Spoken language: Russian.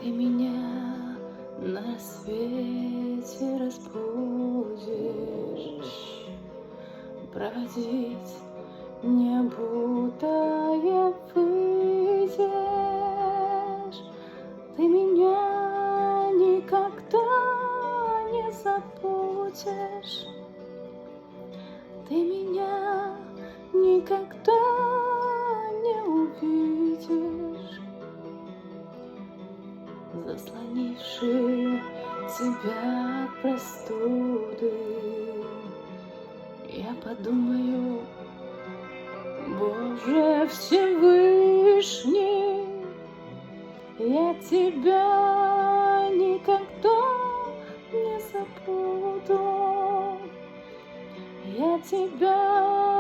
Ты меня на рассвете разбудишь, бродить не будая выйдешь. Ты меня никогда не забудешь. Ты меня никогда не увидишь, заслонивший тебя от простуды. Я подумаю: Боже Всевышний, я тебя никогда не забуду. Я тебя